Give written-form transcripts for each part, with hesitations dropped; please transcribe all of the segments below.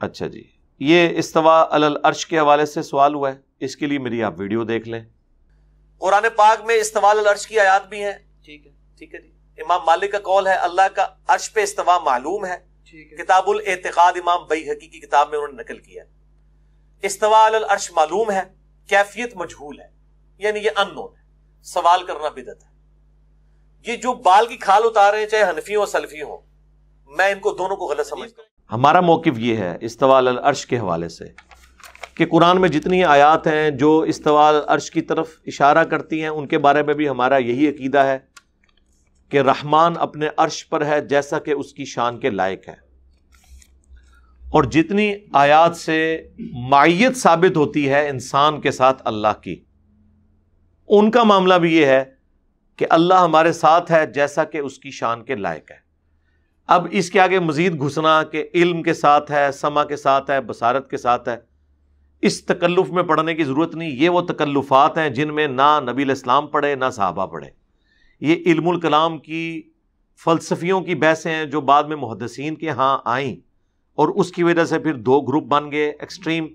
اچھا جی، یہ استوا علی العرش کے حوالے سے سوال ہوا ہے، اس کے لیے میری آپ ویڈیو دیکھ لیں۔ قرآن پاک میں استوا علی العرش کی آیات بھی ہیں، ٹھیک ہے جی۔ امام مالک کا قول ہے اللہ کا عرش پہ استوا معلوم ہے، کتاب الاعتقاد امام بیہقی کی کتاب میں انہوں نے نقل کیا ہے۔ استوا علی العرش معلوم ہے، کیفیت مجہول ہے، یعنی یہ ان نون ہے، سوال کرنا بدعت ہے۔ یہ جو بال کی کھال اتارے ہیں، چاہے حنفی ہو سلفی ہو، میں ان کو دونوں کو غلط سمجھتا ہوں۔ ہمارا موقف یہ ہے استوا علی العرش کے حوالے سے کہ قرآن میں جتنی آیات ہیں جو استوا علی العرش کی طرف اشارہ کرتی ہیں، ان کے بارے میں بھی ہمارا یہی عقیدہ ہے کہ رحمان اپنے عرش پر ہے جیسا کہ اس کی شان کے لائق ہے، اور جتنی آیات سے معیت ثابت ہوتی ہے انسان کے ساتھ اللہ کی، ان کا معاملہ بھی یہ ہے کہ اللہ ہمارے ساتھ ہے جیسا کہ اس کی شان کے لائق ہے۔ اب اس کے آگے مزید گھسنا کہ علم کے ساتھ ہے، سمع کے ساتھ ہے، بصارت کے ساتھ ہے، اس تکلف میں پڑھنے کی ضرورت نہیں۔ یہ وہ تکلفات ہیں جن میں نہ نبی علیہ السلام پڑھے نہ صحابہ پڑھے۔ یہ علم الکلام کی فلسفیوں کی بحثیں ہیں جو بعد میں محدثین کے ہاں آئیں، اور اس کی وجہ سے پھر دو گروپ بن گئے ایکسٹریم،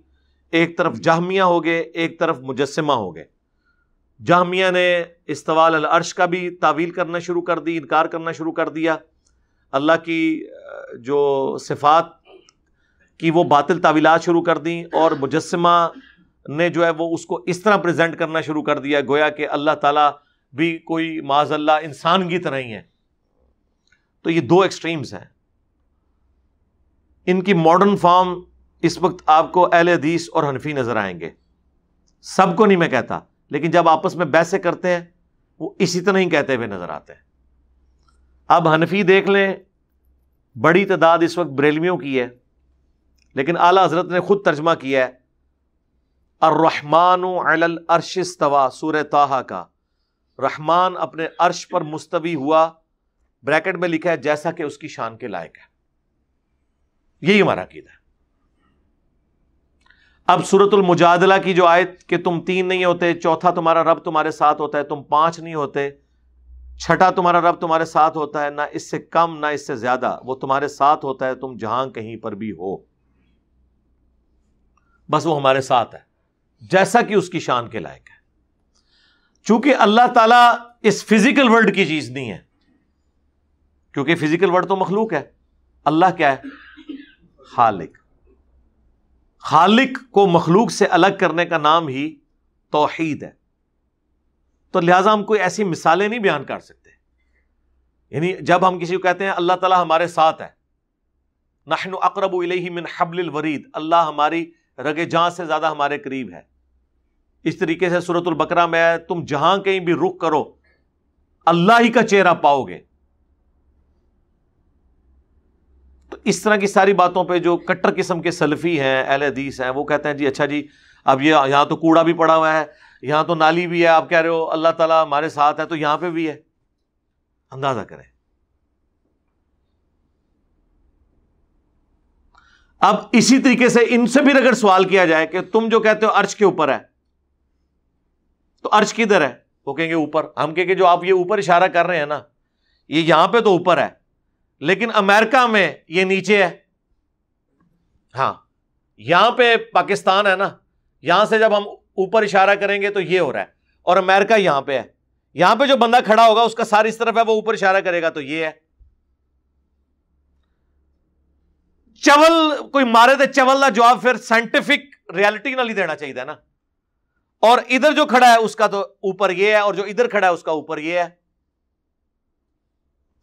ایک طرف جہمیہ ہو گئے، ایک طرف مجسمہ ہو گئے۔ جہمیہ نے استوا علی العرش کا بھی تعویل کرنا شروع کر دی، انکار کرنا شروع کر دیا، اللہ کی جو صفات کی وہ باطل تعویلات شروع کر دیں، اور مجسمہ نے جو ہے وہ اس کو اس طرح پریزنٹ کرنا شروع کر دیا گویا کہ اللہ تعالیٰ بھی کوئی معاذ اللہ انسان کی طرح ہی ہے۔ تو یہ دو ایکسٹریمز ہیں، ان کی ماڈرن فارم اس وقت آپ کو اہل حدیث اور حنفی نظر آئیں گے، سب کو نہیں میں کہتا، لیکن جب آپس میں بحثیں کرتے ہیں وہ اسی طرح ہی کہتے ہوئے نظر آتے ہیں۔ اب حنفی دیکھ لیں، بڑی تعداد اس وقت بریلویوں کی ہے، لیکن اعلیٰ حضرت نے خود ترجمہ کیا ہے الرحمن علی العرش استوى، سورہ طٰہٰ کا، رحمان اپنے عرش پر مستوی ہوا، بریکٹ میں لکھا ہے جیسا کہ اس کی شان کے لائق ہے۔ یہی ہمارا عقیدہ ہے۔ اب سورۃ المجادلہ کی جو آیت کہ تم تین نہیں ہوتے، چوتھا تمہارا رب تمہارے ساتھ ہوتا ہے، تم پانچ نہیں ہوتے، چھٹا تمہارا رب تمہارے ساتھ ہوتا ہے، نہ اس سے کم نہ اس سے زیادہ، وہ تمہارے ساتھ ہوتا ہے تم جہاں کہیں پر بھی ہو، بس وہ ہمارے ساتھ ہے جیسا کہ اس کی شان کے لائق ہے۔ چونکہ اللہ تعالیٰ اس فزیکل ورلڈ کی چیز نہیں ہے، کیونکہ فزیکل ورلڈ تو مخلوق ہے، اللہ کیا ہے؟ خالق۔ خالق کو مخلوق سے الگ کرنے کا نام ہی توحید ہے۔ تو لہٰذا ہم کوئی ایسی مثالیں نہیں بیان کر سکتے، یعنی جب ہم کسی کو کہتے ہیں اللہ تعالیٰ ہمارے ساتھ ہے، نحن اقرب الیہ من حبل الورید، اللہ ہماری رگ جاں سے زیادہ ہمارے قریب ہے۔ اس طریقے سے سورۃ البقرہ میں ہے تم جہاں کہیں بھی رخ کرو اللہ ہی کا چہرہ پاؤ گے۔ تو اس طرح کی ساری باتوں پہ جو کٹر قسم کے سلفی ہیں، اہل حدیث ہیں، وہ کہتے ہیں جی اچھا جی اب یہ یہاں تو کوڑا بھی پڑا ہوا ہے، یہاں تو نالی بھی ہے، آپ کہہ رہے ہو اللہ تعالیٰ ہمارے ساتھ ہے تو یہاں پہ بھی ہے۔ اندازہ کریں۔ اب اسی طریقے سے ان سے بھی اگر سوال کیا جائے کہ تم جو کہتے ہو عرش کے اوپر ہے، تو عرش کدھر ہے؟ وہ کہیں گے اوپر۔ ہم کہیں گے جو آپ یہ اوپر اشارہ کر رہے ہیں نا، یہ یہاں پہ تو اوپر ہے، لیکن امریکہ میں یہ نیچے ہے۔ ہاں یہاں پہ پاکستان ہے نا، یہاں سے جب ہم اوپر اشارہ کریں گے تو یہ ہو رہا ہے، اور امریکہ یہاں پہ ہے۔ یہاں پہ جو بندہ کھڑا ہوگا اس کا سار اس طرف ہے، وہ اوپر اشارہ کرے گا تو یہ ہے۔ چول کوئی مارے تو چول کا جواب پھر سائنٹیفک ریالٹی نہ دینا چاہیے نا، اور ادھر جو کھڑا ہے اس کا تو اوپر یہ ہے، اور جو ادھر کھڑا ہے اس کا اوپر یہ ہے،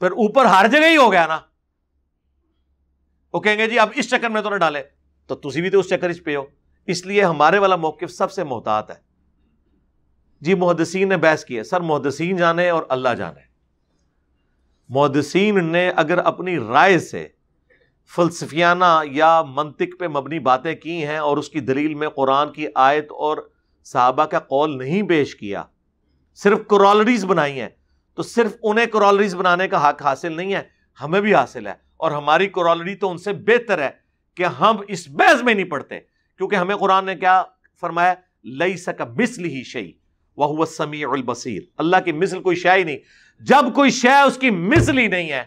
پھر اوپر ہر جگہ ہی ہو گیا نا۔ وہ کہیں گے جی اب اس چکر میں تو نہ ڈالے، تو تسی بھی تو اس چکر پہ ہو۔ اس لیے ہمارے والا موقف سب سے محتاط ہے۔ جی محدثین نے بحث کی ہے، سر محدثین جانے اور اللہ جانے۔ محدثین نے اگر اپنی رائے سے فلسفیانہ یا منطق پہ مبنی باتیں کی ہیں اور اس کی دلیل میں قرآن کی آیت اور صحابہ کا قول نہیں پیش کیا، صرف کورالریز بنائی ہیں، تو صرف انہیں کورالریز بنانے کا حق حاصل نہیں ہے، ہمیں بھی حاصل ہے، اور ہماری کورالری تو ان سے بہتر ہے کہ ہم اس بحث میں نہیں پڑھتے، کیونکہ ہمیں قرآن نے کیا فرمایا؟ لیس کمثلہ شیء وہو السمیع البصیر، اللہ کی مثل کوئی شے ہی نہیں۔ جب کوئی شے اس کی مثل ہی نہیں ہے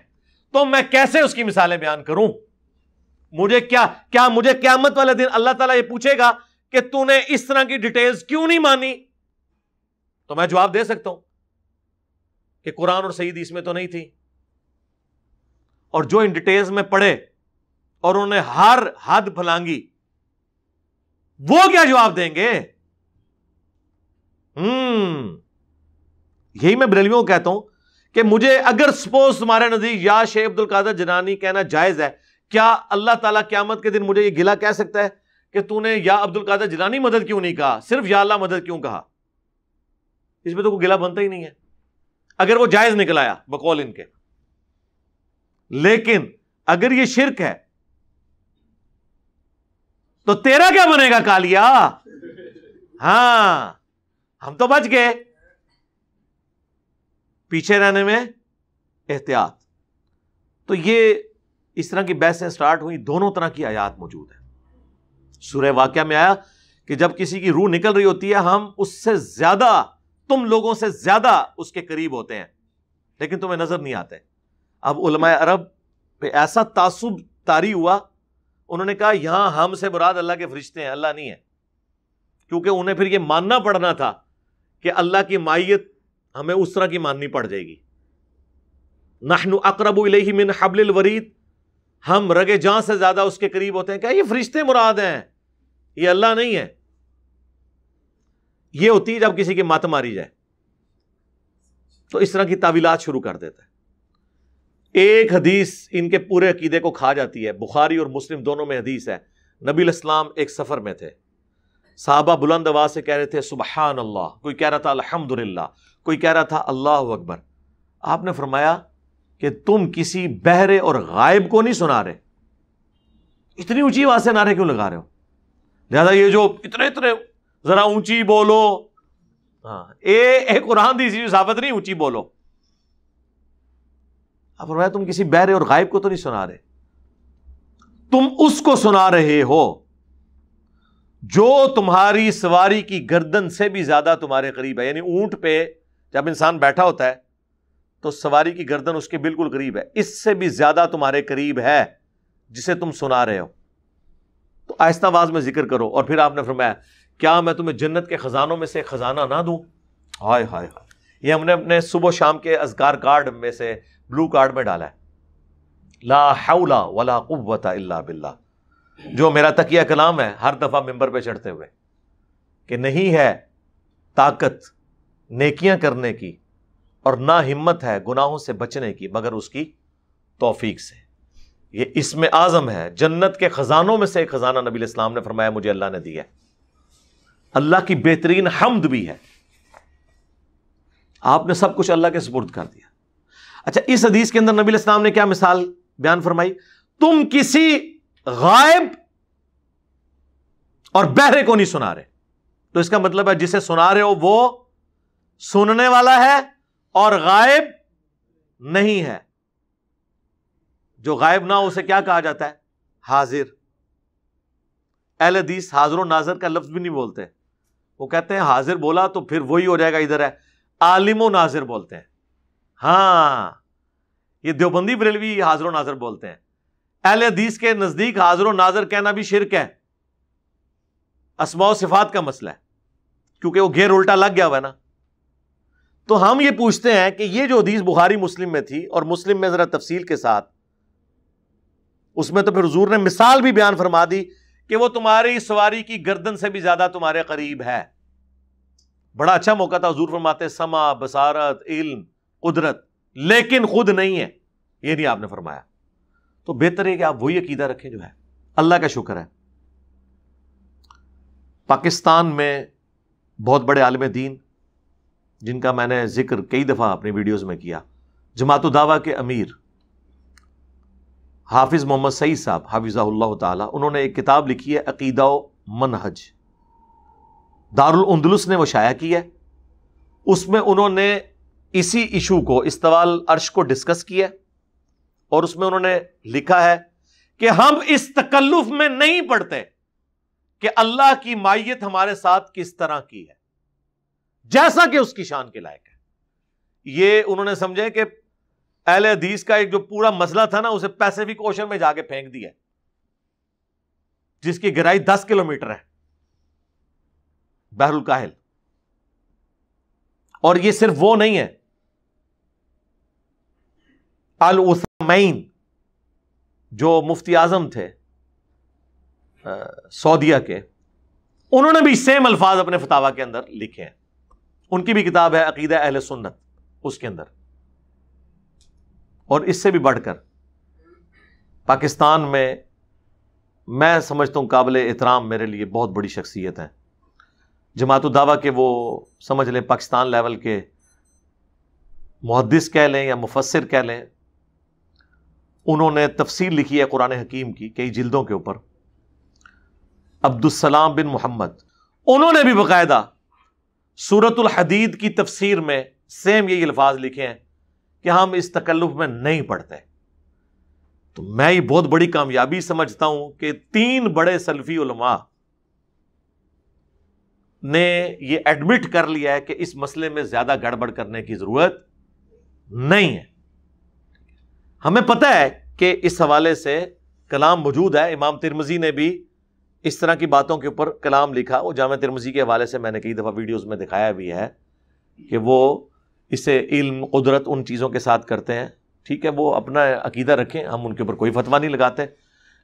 تو میں کیسے اس کی مثالیں بیان کروں؟ مجھے کیا مجھے قیامت والے دن اللہ تعالیٰ یہ پوچھے گا کہ تو نے اس طرح کی ڈیٹیلز کیوں نہیں مانی؟ تو میں جواب دے سکتا ہوں کہ قرآن اور صحیح حدیث میں تو نہیں تھی. اور جو ان ڈیٹیلز میں پڑھے اور انہوں نے ہر حد پھلانگی، وہ کیا جواب دیں گے؟ یہی میں بریلویوں کو کہتا ہوں کہ مجھے اگر سپوز تمہارے نزدیک یا شیخ عبد القادر جیلانی کہنا جائز ہے، کیا اللہ تعالیٰ قیامت کے دن مجھے یہ گلہ کہہ سکتا ہے کہ تو نے یا عبد القادر جیلانی مدد کیوں نہیں کہا، صرف یا اللہ مدد کیوں کہا؟ اس میں تو کوئی گلہ بنتا ہی نہیں ہے اگر وہ جائز نکل آیا بقول ان کے. لیکن اگر یہ شرک ہے تو تیرا کیا بنے گا کالیا؟ ہاں ہم تو بچ گئے. پیچھے رہنے میں احتیاط. تو یہ اس طرح کی بحثیں سٹارٹ ہوئی. دونوں طرح کی آیات موجود ہیں. سورہ واقعہ میں آیا کہ جب کسی کی روح نکل رہی ہوتی ہے ہم اس سے زیادہ، تم لوگوں سے زیادہ اس کے قریب ہوتے ہیں لیکن تمہیں نظر نہیں آتے. اب علماء عرب پہ ایسا تعصب طاری ہوا، انہوں نے کہا یہاں ہم سے مراد اللہ کے فرشتے ہیں، اللہ نہیں ہے. کیونکہ انہیں پھر یہ ماننا پڑنا تھا کہ اللہ کی مائیت ہمیں اس طرح کی ماننی پڑ جائے گی. نحن اقرب الیہ من حبل الورید، ہم رگے جاں سے زیادہ اس کے قریب ہوتے ہیں. کیا یہ فرشتے مراد ہیں، یہ اللہ نہیں ہے. یہ ہوتی ہے جب کسی کی مات ماری جائے تو اس طرح کی تعویلات شروع کر دیتا ہے. ایک حدیث ان کے پورے عقیدے کو کھا جاتی ہے. بخاری اور مسلم دونوں میں حدیث ہے. نبی علیہ السلام ایک سفر میں تھے، صحابہ بلند آواز سے کہہ رہے تھے سبحان اللہ، کوئی کہہ رہا تھا الحمدللہ، کوئی کہہ رہا تھا اللہ اکبر. آپ نے فرمایا کہ تم کسی بہرے اور غائب کو نہیں سنا رہے، اتنی اونچی آواز سے نعرے کیوں لگا رہے ہو؟ لہذا یہ جو اتنے ذرا اونچی بولو، ہاں اے قرآن دی سی ثابت نہیں اونچی بولو. آپ فرمایا تم کسی بہرے اور غائب کو تو نہیں سنا رہے، تم اس کو سنا رہے ہو جو تمہاری سواری کی گردن سے بھی زیادہ تمہارے قریب ہے. یعنی اونٹ پہ جب انسان بیٹھا ہوتا ہے تو سواری کی گردن اس کے بالکل قریب ہے، اس سے بھی زیادہ تمہارے قریب ہے جسے تم سنا رہے ہو. تو آہستہ آواز میں ذکر کرو. اور پھر آپ نے فرمایا کیا میں تمہیں جنت کے خزانوں میں سے خزانہ نہ دوں؟ ہائے ہائے ہائے. یہ ہم نے اپنے صبح شام کے اذکار کارڈ میں سے بلو کارڈ میں ڈالا ہے، لا حول ولا قوت الا باللہ، جو میرا تکیہ کلام ہے ہر دفعہ ممبر پہ چڑھتے ہوئے، کہ نہیں ہے طاقت نیکیاں کرنے کی اور نہ ہمت ہے گناہوں سے بچنے کی مگر اس کی توفیق سے. یہ اسم اعظم ہے. جنت کے خزانوں میں سے ایک خزانہ نبی علیہ السلام نے فرمایا مجھے اللہ نے دیا ہے. اللہ کی بہترین حمد بھی ہے. آپ نے سب کچھ اللہ کے سپرد کر دیا. اچھا، اس حدیث کے اندر نبی علیہ السلام نے کیا مثال بیان فرمائی؟ تم کسی غائب اور بہرے کو نہیں سنا رہے. تو اس کا مطلب ہے جسے سنا رہے ہو وہ سننے والا ہے اور غائب نہیں ہے. جو غائب نہ ہو اسے کیا کہا جاتا ہے؟ حاضر. اہل حدیث حاضر و ناظر کا لفظ بھی نہیں بولتے، وہ کہتے ہیں حاضر بولا تو پھر وہی ہو جائے گا، ادھر ہے عالم و ناظر بولتے ہیں. ہاں یہ دیوبندی بریلوی حاضر و ناظر بولتے ہیں. اہل حدیث کے نزدیک حاضر و ناظر کہنا بھی شرک ہے. اسماء و صفات کا مسئلہ ہے کیونکہ وہ گھیر الٹا لگ گیا ہوا ہے نا. تو ہم یہ پوچھتے ہیں کہ یہ جو حدیث بخاری مسلم میں تھی، اور مسلم میں ذرا تفصیل کے ساتھ، اس میں تو پھر حضور نے مثال بھی بیان فرما دی کہ وہ تمہاری سواری کی گردن سے بھی زیادہ تمہارے قریب ہے. بڑا اچھا موقع تھا. حضور فرماتے سمع، بصارت، علم، قدرت، لیکن خود نہیں ہے. یہ نہیں آپ نے فرمایا. تو بہتر ہے کہ آپ وہی عقیدہ رکھیں جو ہے. اللہ کا شکر ہے پاکستان میں بہت بڑے عالم دین جن کا میں نے ذکر کئی دفعہ اپنی ویڈیوز میں کیا، جماعت الدعوہ کے امیر حافظ محمد سعید صاحب حافظہ اللہ تعالی، انہوں نے ایک کتاب لکھی ہے عقیدہ و منہج، دارالاندلس نے وہ شائع کی ہے. اس میں انہوں نے اسی ایشو کو، استواء العرش کو ڈسکس کیا، اور اس میں انہوں نے لکھا ہے کہ ہم اس تکلف میں نہیں پڑتے کہ اللہ کی مائیت ہمارے ساتھ کس طرح کی ہے، جیسا کہ اس کی شان کے لائق ہے. یہ انہوں نے سمجھے کہ اہل حدیث کا ایک جو پورا مسئلہ تھا نا، اسے پیسیفک اوشن میں جا کے پھینک دیا. جس کی گہرائی 10 کلومیٹر ہے، بحر الکاہل. اور یہ صرف وہ نہیں ہے، العثیمین جو مفتی اعظم تھے سعودیہ کے، انہوں نے بھی سیم الفاظ اپنے فتاویٰ کے اندر لکھے ہیں. ان کی بھی کتاب ہے عقیدہ اہل سنت، اس کے اندر. اور اس سے بھی بڑھ کر پاکستان میں سمجھتا ہوں قابل احترام میرے لیے بہت بڑی شخصیت ہے، جماعت الدعوہ کے، وہ سمجھ لیں پاکستان لیول کے محدث کہہ لیں یا مفسر کہہ لیں. انہوں نے تفسیر لکھی ہے قرآن حکیم کی کئی جلدوں کے اوپر، عبدالسلام بن محمد. انہوں نے بھی باقاعدہ سورۃ الحدید کی تفسیر میں سیم یہی الفاظ لکھے ہیں کہ ہم اس تکلف میں نہیں پڑھتے. تو میں یہ بہت بڑی کامیابی سمجھتا ہوں کہ 3 بڑے سلفی علماء نے یہ ایڈمٹ کر لیا ہے کہ اس مسئلے میں زیادہ گڑبڑ کرنے کی ضرورت نہیں ہے. ہمیں پتہ ہے کہ اس حوالے سے کلام موجود ہے. امام ترمذی نے بھی اس طرح کی باتوں کے اوپر کلام لکھا. وہ جامع ترمذی کے حوالے سے میں نے کئی دفعہ ویڈیوز میں دکھایا بھی ہے کہ وہ اسے علم قدرت ان چیزوں کے ساتھ کرتے ہیں. ٹھیک ہے، وہ اپنا عقیدہ رکھیں، ہم ان کے اوپر کوئی فتویٰ نہیں لگاتے.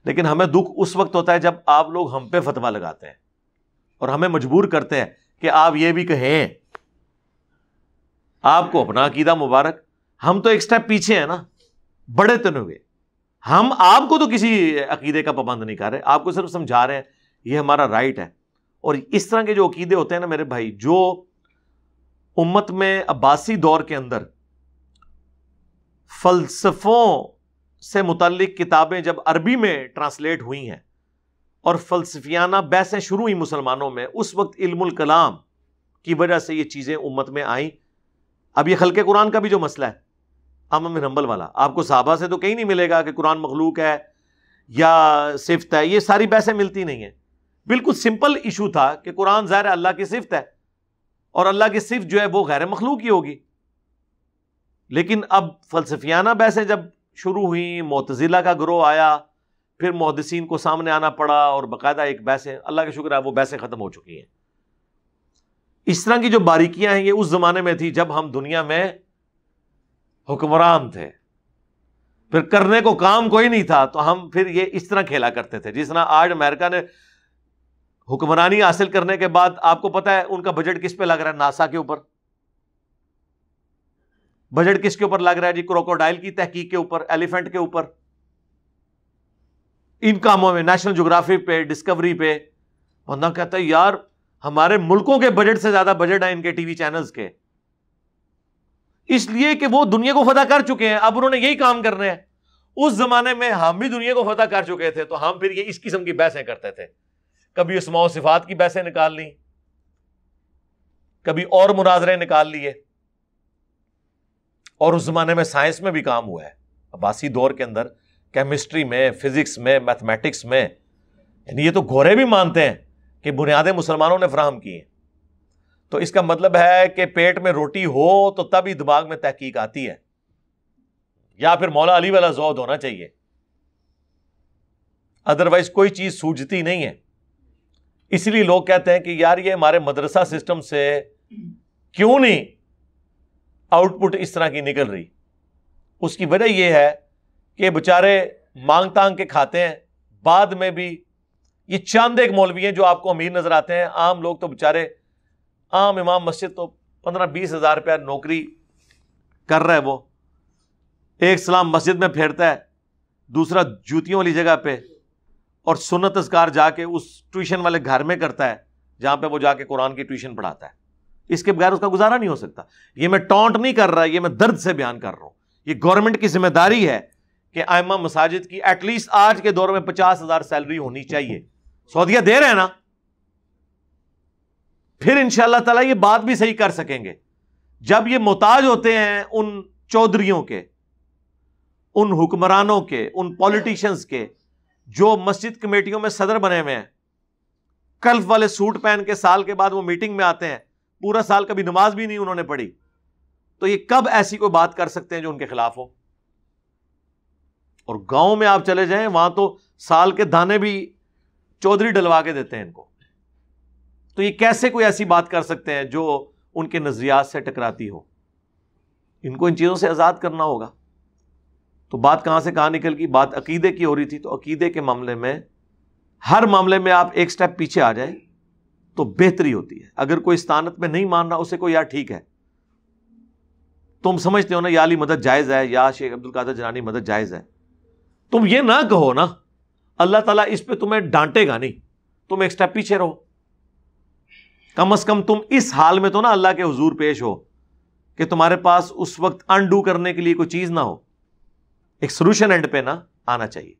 لیکن ہمیں دکھ اس وقت ہوتا ہے جب آپ لوگ ہم پہ فتویٰ لگاتے ہیں اور ہمیں مجبور کرتے ہیں کہ آپ یہ بھی کہیں. آپ کو اپنا عقیدہ مبارک، ہم تو ایک سٹیپ پیچھے ہیں نا، بڑے تن ہوئے. ہم آپ کو تو کسی عقیدے کا پابند نہیں کر رہے، آپ کو صرف سمجھا رہے ہیں یہ ہمارا رائٹ ہے. اور اس طرح کے جو عقیدے ہوتے ہیں نا میرے بھائی، جو امت میں عباسی دور کے اندر فلسفوں سے متعلق کتابیں جب عربی میں ٹرانسلیٹ ہوئی ہیں اور فلسفیانہ بحثیں شروع ہوئی مسلمانوں میں، اس وقت علم الکلام کی وجہ سے یہ چیزیں امت میں آئیں. اب یہ خلق قرآن کا بھی جو مسئلہ ہے احمد بن حنبل والا، آپ کو صحابہ سے تو کہیں نہیں ملے گا کہ قرآن مخلوق ہے یا صفت ہے. یہ ساری بحثیں ملتی نہیں ہیں. بالکل سمپل ایشو تھا کہ قرآن ظاہر اللہ کی صفت ہے اور اللہ کی صفت جو ہے وہ غیر مخلوق ہی ہوگی. لیکن اب فلسفیانہ بحثیں جب شروع ہوئیں، معتزلہ کا گروہ آیا، پھر محدثین کو سامنے آنا پڑا اور باقاعدہ ایک بحثیں، اللہ کا شکر ہے وہ بحثیں ختم ہو چکی ہیں. اس طرح کی جو باریکیاں ہیں یہ اس زمانے میں تھی جب ہم دنیا میں حکمران تھے، پھر کرنے کو کام کوئی نہیں تھا، تو ہم پھر یہ اس طرح کھیلا کرتے تھے. جس طرح آج امریکہ نے حکمرانی حاصل کرنے کے بعد آپ کو پتا ہے ان کا بجٹ کس پہ لگ رہا ہے؟ ناسا کے اوپر. بجٹ کس کے اوپر لگ رہا ہے جی؟ کروکوڈائل کی تحقیق کے اوپر، ایلیفنٹ کے اوپر، ان کاموں میں، نیشنل جغرافی پہ، ڈسکوری پہ. بندہ کہتا ہے یار ہمارے ملکوں کے بجٹ سے زیادہ بجٹ ہے ان کے ٹی وی چینلز کے. اس لیے کہ وہ دنیا کو فتح کر چکے ہیں، اب انہوں نے یہی کام کرنے ہیں. اس زمانے میں ہم بھی دنیا کو فتح کر چکے تھے تو ہم پھر یہ اس قسم کی بحثیں کرتے تھے. کبھی اسماء و صفات کی بحثیں نکال لی، کبھی اور مناظرے نکال لیے. اور اس زمانے میں سائنس میں بھی کام ہوا ہے. عباسی دور کے اندر کیمسٹری میں، فزکس میں، میتھمیٹکس میں، یعنی یہ تو گھوڑے بھی مانتے ہیں کہ بنیادیں مسلمانوں نے فراہم کی ہیں. تو اس کا مطلب ہے کہ پیٹ میں روٹی ہو تو تب ہی دماغ میں تحقیق آتی ہے، یا پھر مولا علی والا زہد ہونا چاہیے، ادروائز کوئی چیز سوجتی نہیں ہے. اس لیے لوگ کہتے ہیں کہ یار یہ ہمارے مدرسہ سسٹم سے کیوں نہیں آؤٹ پٹ اس طرح کی نکل رہی. اس کی وجہ یہ ہے کہ بےچارے مانگ تانگ کے کھاتے ہیں. بعد میں بھی یہ چاند ایک مولوی ہیں جو آپ کو امیر نظر آتے ہیں، عام لوگ تو بےچارے، عام امام مسجد تو 15-20 ہزار روپیہ نوکری کر رہا ہے. وہ ایک سلام مسجد میں پھیرتا ہے، دوسرا جوتیوں والی جگہ پہ، اور سنت اذکار جا کے اس ٹیوشن والے گھر میں کرتا ہے جہاں پہ وہ جا کے قرآن کی ٹیوشن پڑھاتا ہے. اس کے بغیر اس کا گزارا نہیں ہو سکتا. یہ میں ٹونٹ نہیں کر رہا، یہ میں درد سے بیان کر رہا ہوں. یہ گورنمنٹ کی ذمہ داری ہے کہ ائمہ مساجد کی ایٹ لیسٹ آج کے دور میں 50,000 سیلری ہونی چاہیے. سعودیہ دے رہے ہیں نا، پھر انشاءاللہ تعالیٰ یہ بات بھی صحیح کر سکیں گے. جب یہ محتاج ہوتے ہیں ان چودھریوں کے، ان حکمرانوں کے، ان پولیٹیشنز کے جو مسجد کمیٹیوں میں صدر بنے ہوئے ہیں، کلف والے سوٹ پہن کے سال کے بعد وہ میٹنگ میں آتے ہیں، پورا سال کبھی نماز بھی نہیں انہوں نے پڑھی، تو یہ کب ایسی کوئی بات کر سکتے ہیں جو ان کے خلاف ہو؟ اور گاؤں میں آپ چلے جائیں، وہاں تو سال کے دانے بھی چودھری ڈلوا کے دیتے ہیں ان کو. تو یہ کیسے کوئی ایسی بات کر سکتے ہیں جو ان کے نظریات سے ٹکراتی ہو؟ ان کو ان چیزوں سے آزاد کرنا ہوگا. تو بات کہاں سے کہاں نکل گئی؟ بات عقیدے کی ہو رہی تھی. تو عقیدے کے معاملے میں ہر معاملے میں آپ ایک سٹیپ پیچھے آ جائیں تو بہتری ہوتی ہے. اگر کوئی استعانت میں نہیں مان رہا اسے کو یار ٹھیک ہے، تم سمجھتے ہو نا یا علی مدد جائز ہے یا شیخ عبد القادر جیلانی مدد جائز ہے، تم یہ نہ کہو نا، اللہ تعالیٰ اس پہ تمہیں ڈانٹے گا نہیں، تم ایک سٹیپ پیچھے رہو. کم از کم تم اس حال میں تو نا اللہ کے حضور پیش ہو کہ تمہارے پاس اس وقت انڈو کرنے کے لیے کوئی چیز نہ ہو. ایک سولوشن اینڈ پہ نہ آنا چاہیے.